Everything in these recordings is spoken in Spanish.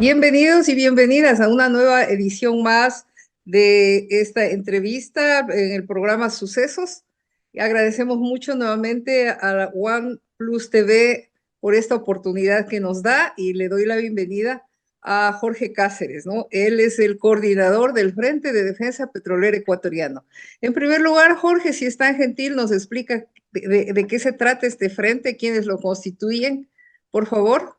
Bienvenidos y bienvenidas a una nueva edición más de esta entrevista en el programa Sucesos. Agradecemos mucho nuevamente a la One Plus TV por esta oportunidad que nos da y le doy la bienvenida a Jorge Cáceres, ¿no? Él es el coordinador del Frente de Defensa Petrolera Ecuatoriano. En primer lugar, Jorge, si es tan gentil, nos explica de qué se trata este frente, quiénes lo constituyen, por favor.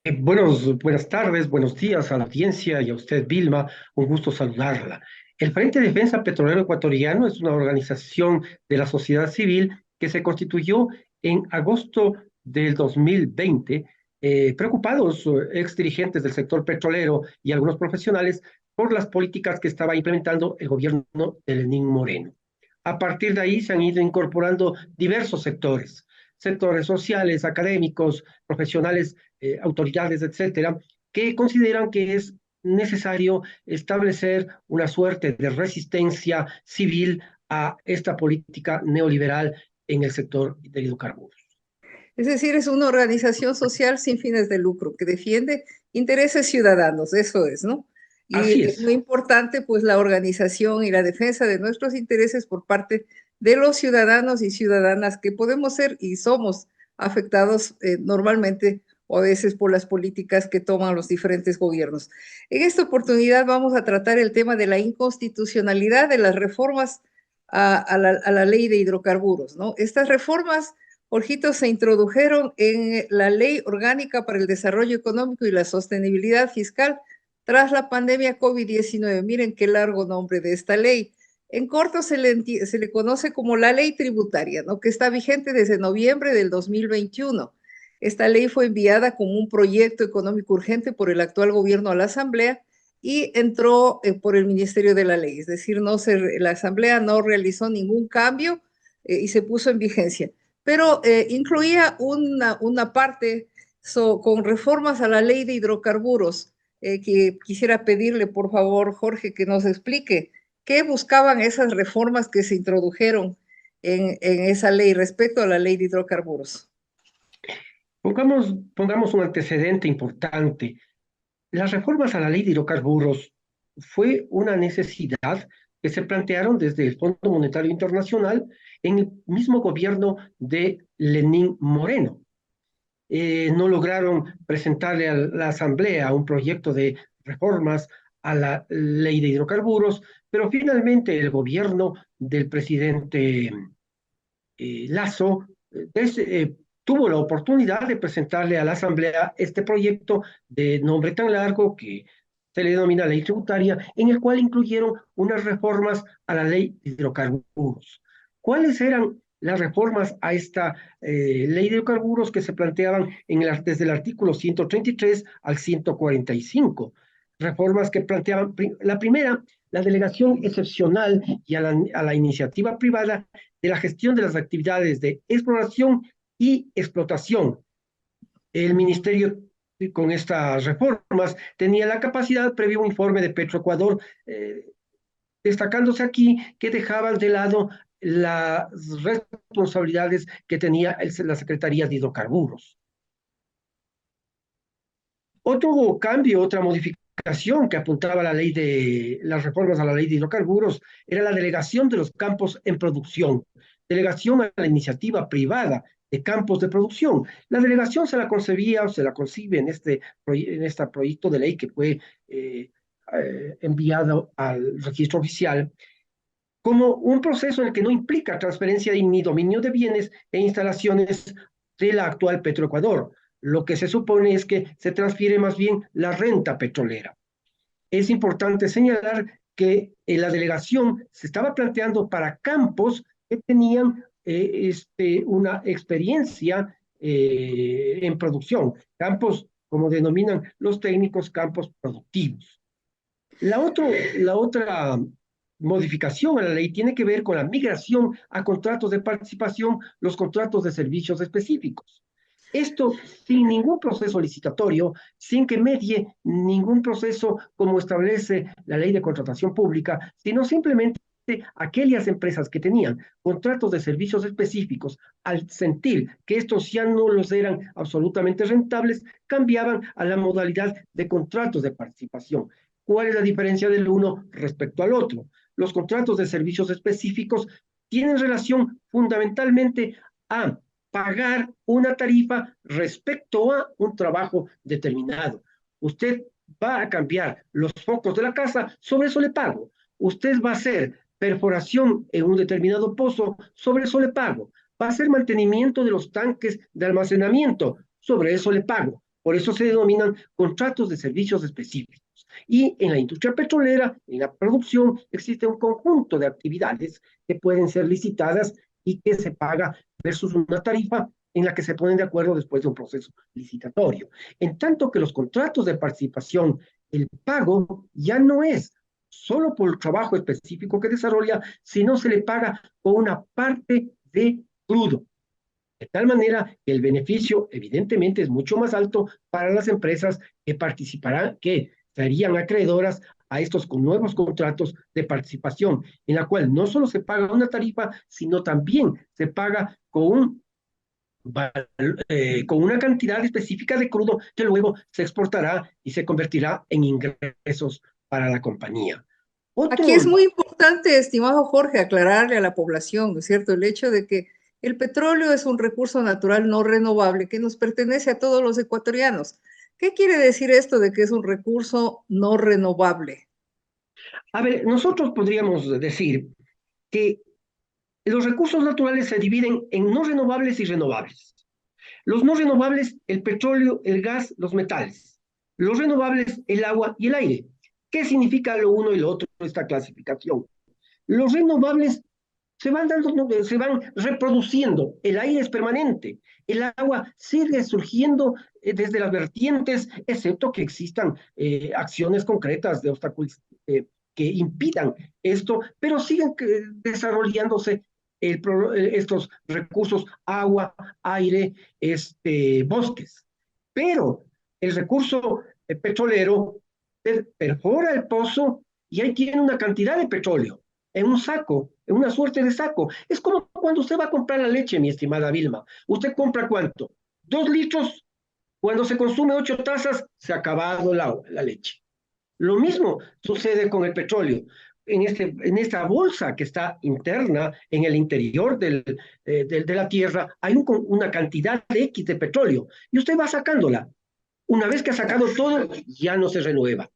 Eh, buenas tardes, buenos días a la audiencia y a usted, Vilma, un gusto saludarla. El Frente de Defensa Petrolero Ecuatoriano es una organización de la sociedad civil que se constituyó en agosto del 2020, preocupados ex dirigentes del sector petrolero y algunos profesionales por las políticas que estaba implementando el gobierno de Lenín Moreno. A partir de ahí se han ido incorporando diversos sectores sociales, académicos, profesionales, autoridades, etcétera, que consideran que es necesario establecer una suerte de resistencia civil a esta política neoliberal en el sector de hidrocarburos. Es decir, es una organización social sin fines de lucro que defiende intereses ciudadanos, eso es, ¿no? Y Así es es. muy importante, pues, la organización y la defensa de nuestros intereses por parte de los ciudadanos y ciudadanas que podemos ser y somos afectados normalmente o a veces por las políticas que toman los diferentes gobiernos. En esta oportunidad vamos a tratar el tema de la inconstitucionalidad de las reformas a la ley de hidrocarburos, ¿no? Estas reformas Jorgito, se introdujeron en la Ley Orgánica para el Desarrollo Económico y la Sostenibilidad Fiscal tras la pandemia COVID-19. Miren qué largo nombre de esta ley. En corto se le conoce como la ley tributaria, ¿no? Que está vigente desde noviembre del 2021. Esta ley fue enviada como un proyecto económico urgente por el actual gobierno a la Asamblea y entró por el Ministerio de la Ley. Es decir, la Asamblea no realizó ningún cambio y se puso en vigencia, pero incluía una parte con reformas a la ley de hidrocarburos, que quisiera pedirle, por favor, Jorge, que nos explique qué buscaban esas reformas que se introdujeron en esa ley respecto a la ley de hidrocarburos. Pongamos un antecedente importante. Las reformas a la ley de hidrocarburos fue una necesidad que se plantearon desde el Fondo Monetario Internacional en el mismo gobierno de Lenín Moreno. No lograron presentarle a la Asamblea un proyecto de reformas a la ley de hidrocarburos, pero finalmente el gobierno del presidente Lazo tuvo la oportunidad de presentarle a la Asamblea este proyecto de nombre tan largo que se le denomina ley tributaria, en el cual incluyeron unas reformas a la ley de hidrocarburos. ¿Cuáles eran las reformas a esta ley de hidrocarburos que se planteaban desde el artículo 133 al 145? Reformas que planteaban, la primera, la delegación excepcional y a la iniciativa privada de la gestión de las actividades de exploración y explotación. El ministerio con estas reformas tenía la capacidad, previo un informe de Petroecuador, destacándose aquí que dejaban de lado las responsabilidades que tenía la Secretaría de Hidrocarburos. Otro cambio, otra modificación que apuntaba la ley de las reformas a la ley de hidrocarburos era la delegación de los campos en producción, delegación a la iniciativa privada de campos de producción. La delegación se la concebía o se la concibe en este proyecto de ley que fue enviado al registro oficial como un proceso en el que no implica transferencia ni dominio de bienes e instalaciones de la actual Petroecuador. Lo que se supone es que se transfiere más bien la renta petrolera. Es importante señalar que la delegación se estaba planteando para campos que tenían una experiencia en producción, campos, como denominan los técnicos, campos productivos. La otra modificación a la ley tiene que ver con la migración a contratos de participación, los contratos de servicios específicos. Esto sin ningún proceso licitatorio, sin que medie ningún proceso como establece la ley de contratación pública, sino simplemente aquellas empresas que tenían contratos de servicios específicos, al sentir que estos ya no los eran absolutamente rentables, cambiaban a la modalidad de contratos de participación. ¿Cuál es la diferencia del uno respecto al otro? Los contratos de servicios específicos tienen relación fundamentalmente a pagar una tarifa respecto a un trabajo determinado. Usted va a cambiar los focos de la casa, sobre eso le pago. Usted va a hacer perforación en un determinado pozo, sobre eso le pago. Va a hacer mantenimiento de los tanques de almacenamiento, sobre eso le pago. Por eso se denominan contratos de servicios específicos. Y en la industria petrolera, en la producción, existe un conjunto de actividades que pueden ser licitadas y que se paga versus una tarifa en la que se ponen de acuerdo después de un proceso licitatorio. En tanto que los contratos de participación, el pago ya no es solo por el trabajo específico que desarrolla, sino se le paga con una parte de crudo. De tal manera que el beneficio evidentemente es mucho más alto para las empresas que participarán, que serían acreedoras a estos nuevos contratos de participación, en la cual no solo se paga una tarifa, sino también se paga con una cantidad específica de crudo que luego se exportará y se convertirá en ingresos para la compañía. Aquí es Otro, muy importante, estimado Jorge, aclararle a la población, ¿no es cierto?, el hecho de que el petróleo es un recurso natural no renovable que nos pertenece a todos los ecuatorianos. ¿Qué quiere decir esto de que es un recurso no renovable? a ver, nosotros podríamos decir que los recursos naturales se dividen en no renovables y renovables. Los no renovables, el petróleo, el gas, los metales. Los renovables, el agua y el aire. ¿Qué significa lo uno y lo otro esta clasificación? Los renovables se van reproduciendo, el aire es permanente, el agua sigue surgiendo desde las vertientes, excepto que existan acciones concretas de obstáculos que impidan esto, pero siguen desarrollándose estos recursos, agua, aire, bosques. Pero el recurso petrolero perfora el pozo y ahí tiene una cantidad de petróleo en un saco, en una suerte de saco. Es como cuando usted va a comprar la leche, mi estimada Vilma. ¿Usted compra cuánto? 2 litros. Cuando se consume 8 tazas, se ha acabado la leche. Lo mismo sucede con el petróleo. En esta bolsa que está interna, en el interior de la tierra, hay una cantidad de X de petróleo y usted va sacándola. Una vez que ha sacado todo, ya no se renueva.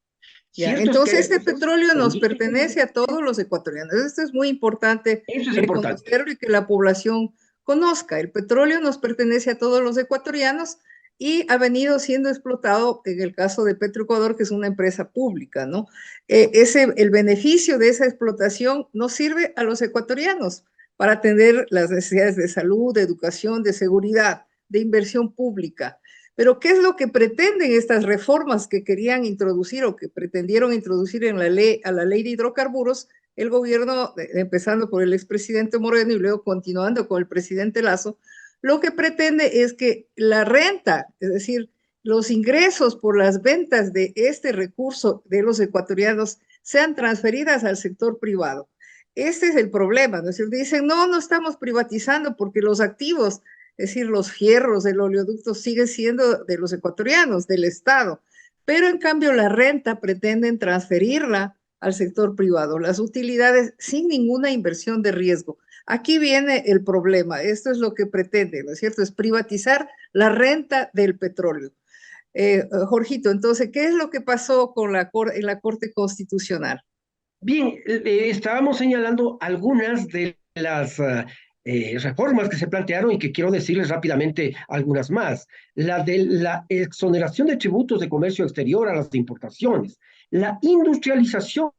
Ya, Cierto es entonces que este petróleo la nos industria, pertenece a todos los ecuatorianos. Esto es muy importante eso es importante. reconocerlo y que la población conozca. El petróleo nos pertenece a todos los ecuatorianos y ha venido siendo explotado en el caso de Petroecuador, que es una empresa pública, ¿no? El beneficio de esa explotación nos sirve a los ecuatorianos para atender las necesidades de salud, de educación, de seguridad, de inversión pública. Pero ¿qué es lo que pretenden estas reformas que querían introducir o que pretendieron introducir en a la ley de hidrocarburos? El gobierno, empezando por el expresidente Moreno y luego continuando con el presidente Lazo, lo que pretende es que la renta, es decir, los ingresos por las ventas de este recurso de los ecuatorianos sean transferidas al sector privado. Este es el problema, ¿no es decir, dicen, no, no estamos privatizando porque los activos, es decir, los fierros del oleoducto siguen siendo de los ecuatorianos, del Estado, pero en cambio la renta pretenden transferirla al sector privado, las utilidades sin ninguna inversión de riesgo. Aquí viene el problema, esto es lo que pretende, ¿no es cierto? Es privatizar la renta del petróleo. Jorgito, entonces, ¿qué es lo que pasó con en la Corte Constitucional? Bien, estábamos señalando algunas de las reformas que se plantearon y que quiero decirles rápidamente algunas más. La de la exoneración de tributos de comercio exterior a las importaciones, la industrialización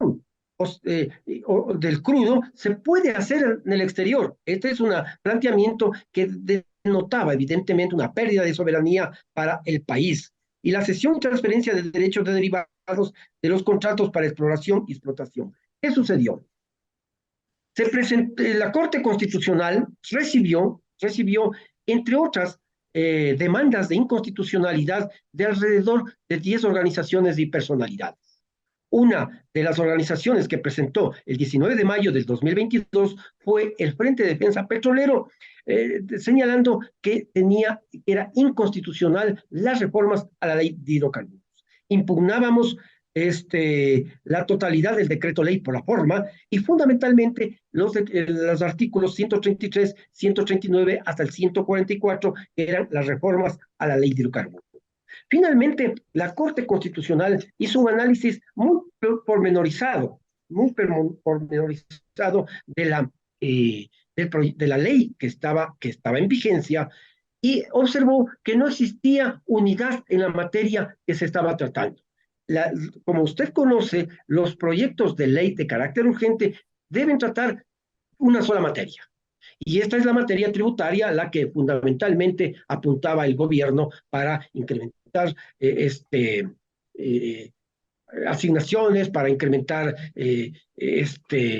del crudo se puede hacer en el exterior. Este es un planteamiento que denotaba evidentemente una pérdida de soberanía para el país. Y la cesión y transferencia de derechos de derivados de los contratos para exploración y explotación. ¿Qué sucedió? La Corte Constitucional recibió entre otras, demandas de inconstitucionalidad de alrededor de 10 organizaciones y personalidades. Una de las organizaciones que presentó el 19 de mayo del 2022 fue el Frente de Defensa Petrolero, señalando que era inconstitucional las reformas a la ley de hidrocarburos. Impugnábamos la totalidad del decreto ley por la forma y fundamentalmente los artículos 133, 139 hasta el 144, que eran las reformas a la ley de hidrocarburos. Finalmente, la Corte Constitucional hizo un análisis muy pormenorizado de la ley que estaba en vigencia y observó que no existía unidad en la materia que se estaba tratando. Como usted conoce, los proyectos de ley de carácter urgente deben tratar una sola materia. Y esta es la materia tributaria a la que fundamentalmente apuntaba el gobierno para incrementar asignaciones, para incrementar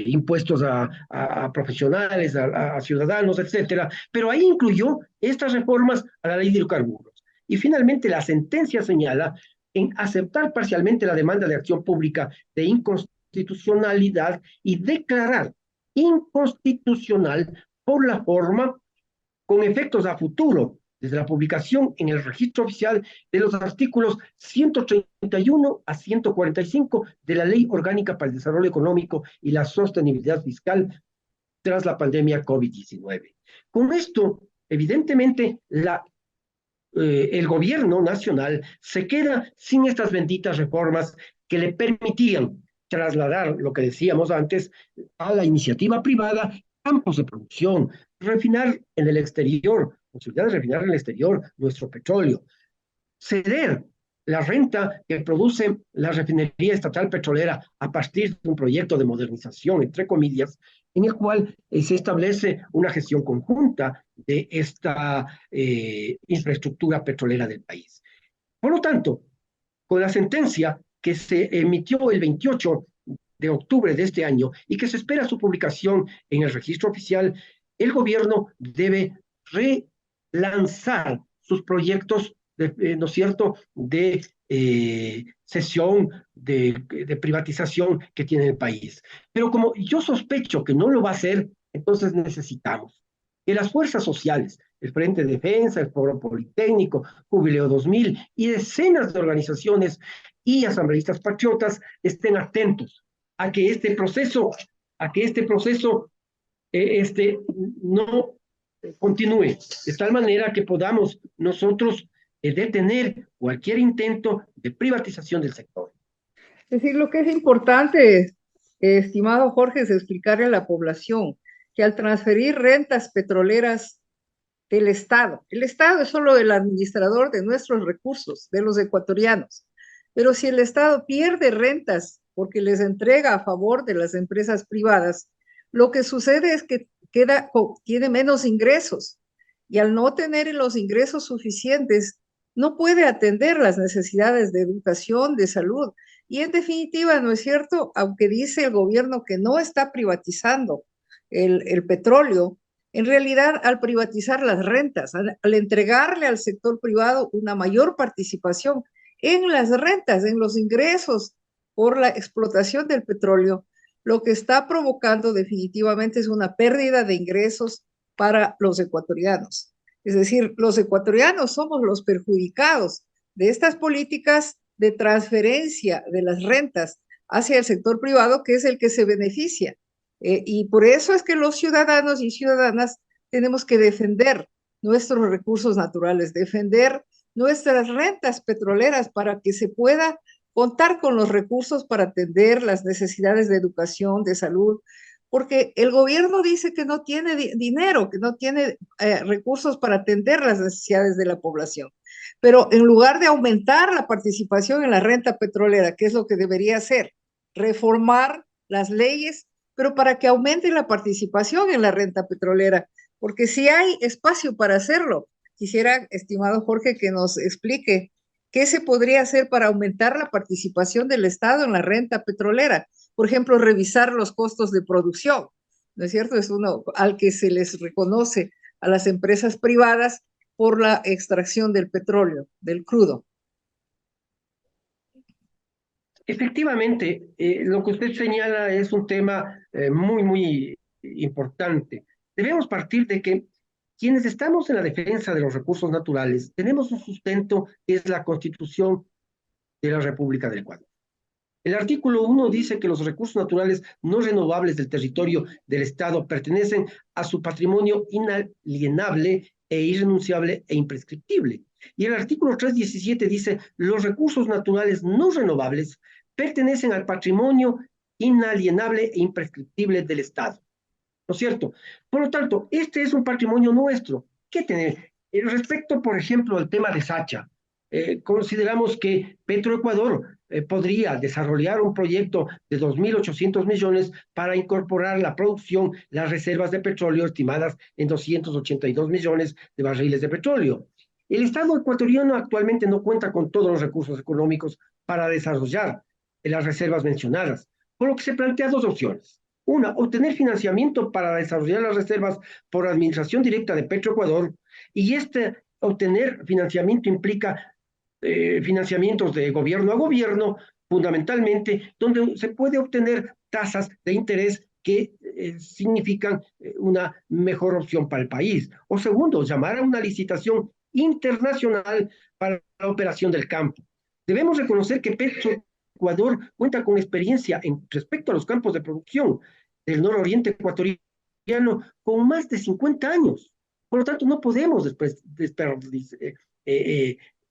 impuestos a profesionales, a ciudadanos, etcétera. Pero ahí incluyó estas reformas a la ley de hidrocarburos. Y finalmente la sentencia señala en aceptar parcialmente la demanda de acción pública de inconstitucionalidad y declarar inconstitucional por la forma, con efectos a futuro, desde la publicación en el registro oficial de los artículos 131 a 145 de la Ley Orgánica para el Desarrollo Económico y la Sostenibilidad Fiscal tras la pandemia COVID-19. Con esto, evidentemente, el gobierno nacional se queda sin estas benditas reformas que le permitían trasladar lo que decíamos antes a la iniciativa privada, campos de producción, refinar en el exterior, posibilidad de refinar en el exterior nuestro petróleo, ceder la renta que produce la refinería estatal petrolera a partir de un proyecto de modernización, entre comillas, en el cual se establece una gestión conjunta de esta infraestructura petrolera del país. Por lo tanto, con la sentencia que se emitió el 28 de octubre de este año y que se espera su publicación en el registro oficial, el gobierno debe relanzar sus proyectos, ¿no es cierto?, de cesión, de privatización que tiene el país. Pero como yo sospecho que no lo va a hacer, entonces necesitamos que las fuerzas sociales, el Frente de Defensa, el Foro Politécnico, Jubileo 2000 y decenas de organizaciones y asambleístas patriotas estén atentos a que este proceso, a que este proceso no continúe, de tal manera que podamos nosotros detener cualquier intento de privatización del sector. Es decir, lo que es importante, estimado Jorge, es explicarle a la población que al transferir rentas petroleras del Estado, el Estado es solo el administrador de nuestros recursos, de los ecuatorianos, pero si el Estado pierde rentas porque les entrega a favor de las empresas privadas, lo que sucede es que tiene menos ingresos y al no tener los ingresos suficientes, no puede atender las necesidades de educación, de salud. Y en definitiva, ¿no es cierto? Aunque dice el gobierno que no está privatizando el petróleo, en realidad, al privatizar las rentas, al entregarle al sector privado una mayor participación en las rentas, en los ingresos por la explotación del petróleo, lo que está provocando definitivamente es una pérdida de ingresos para los ecuatorianos. Es decir, los ecuatorianos somos los perjudicados de estas políticas de transferencia de las rentas hacia el sector privado, que es el que se beneficia. Y por eso es que los ciudadanos y ciudadanas tenemos que defender nuestros recursos naturales, defender nuestras rentas petroleras para que se pueda contar con los recursos para atender las necesidades de educación, de salud, porque el gobierno dice que no tiene dinero, que no tiene recursos para atender las necesidades de la población. Pero en lugar de aumentar la participación en la renta petrolera, que es lo que debería hacer, reformar las leyes, pero para que aumente la participación en la renta petrolera, porque si hay espacio para hacerlo, quisiera, estimado Jorge, que nos explique qué se podría hacer para aumentar la participación del Estado en la renta petrolera. Por ejemplo, revisar los costos de producción, ¿no es cierto? Es uno al que se les reconoce a las empresas privadas por la extracción del petróleo, del crudo. Efectivamente, lo que usted señala es un tema muy importante. Debemos partir de que quienes estamos en la defensa de los recursos naturales tenemos un sustento que es la Constitución de la República del Ecuador. El artículo 1 dice que los recursos naturales no renovables del territorio del Estado pertenecen a su patrimonio inalienable e irrenunciable e imprescriptible. Y el artículo 3.17 dice, los recursos naturales no renovables pertenecen al patrimonio inalienable e imprescriptible del Estado. ¿No es cierto? Por lo tanto, este es un patrimonio nuestro. ¿Qué tenemos? Respecto, por ejemplo, al tema de Sacha, consideramos que Petroecuador podría desarrollar un proyecto de 2.800 millones para incorporar la producción, las reservas de petróleo estimadas en 282 millones de barriles de petróleo. El Estado ecuatoriano actualmente no cuenta con todos los recursos económicos para desarrollar las reservas mencionadas, por lo que se plantea dos opciones. Una, obtener financiamiento para desarrollar las reservas por administración directa de Petroecuador, y obtener financiamiento implica financiamientos de gobierno a gobierno, fundamentalmente, donde se puede obtener tasas de interés que significan una mejor opción para el país. O segundo, llamar a una licitación internacional para la operación del campo. Debemos reconocer que Ecuador cuenta con experiencia respecto a los campos de producción del nororiente ecuatoriano con más de 50 años. Por lo tanto, no podemos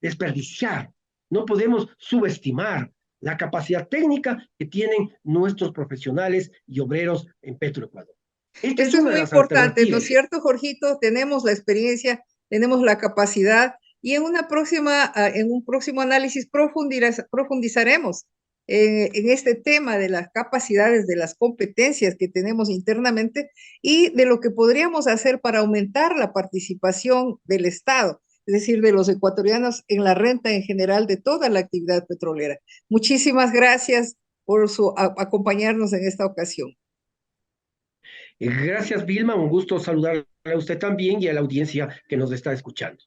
desperdiciar, no podemos subestimar la capacidad técnica que tienen nuestros profesionales y obreros en Petroecuador. Esta es Esto es una de muy las importante, ¿no alternativas. es cierto, Jorgito? Tenemos la experiencia, tenemos la capacidad y en un próximo análisis profundizaremos en este tema de las capacidades, de las competencias que tenemos internamente y de lo que podríamos hacer para aumentar la participación del Estado, es decir, de los ecuatorianos en la renta en general de toda la actividad petrolera. Muchísimas gracias por acompañarnos en esta ocasión. Gracias, Vilma. Un gusto saludarle a usted también y a la audiencia que nos está escuchando.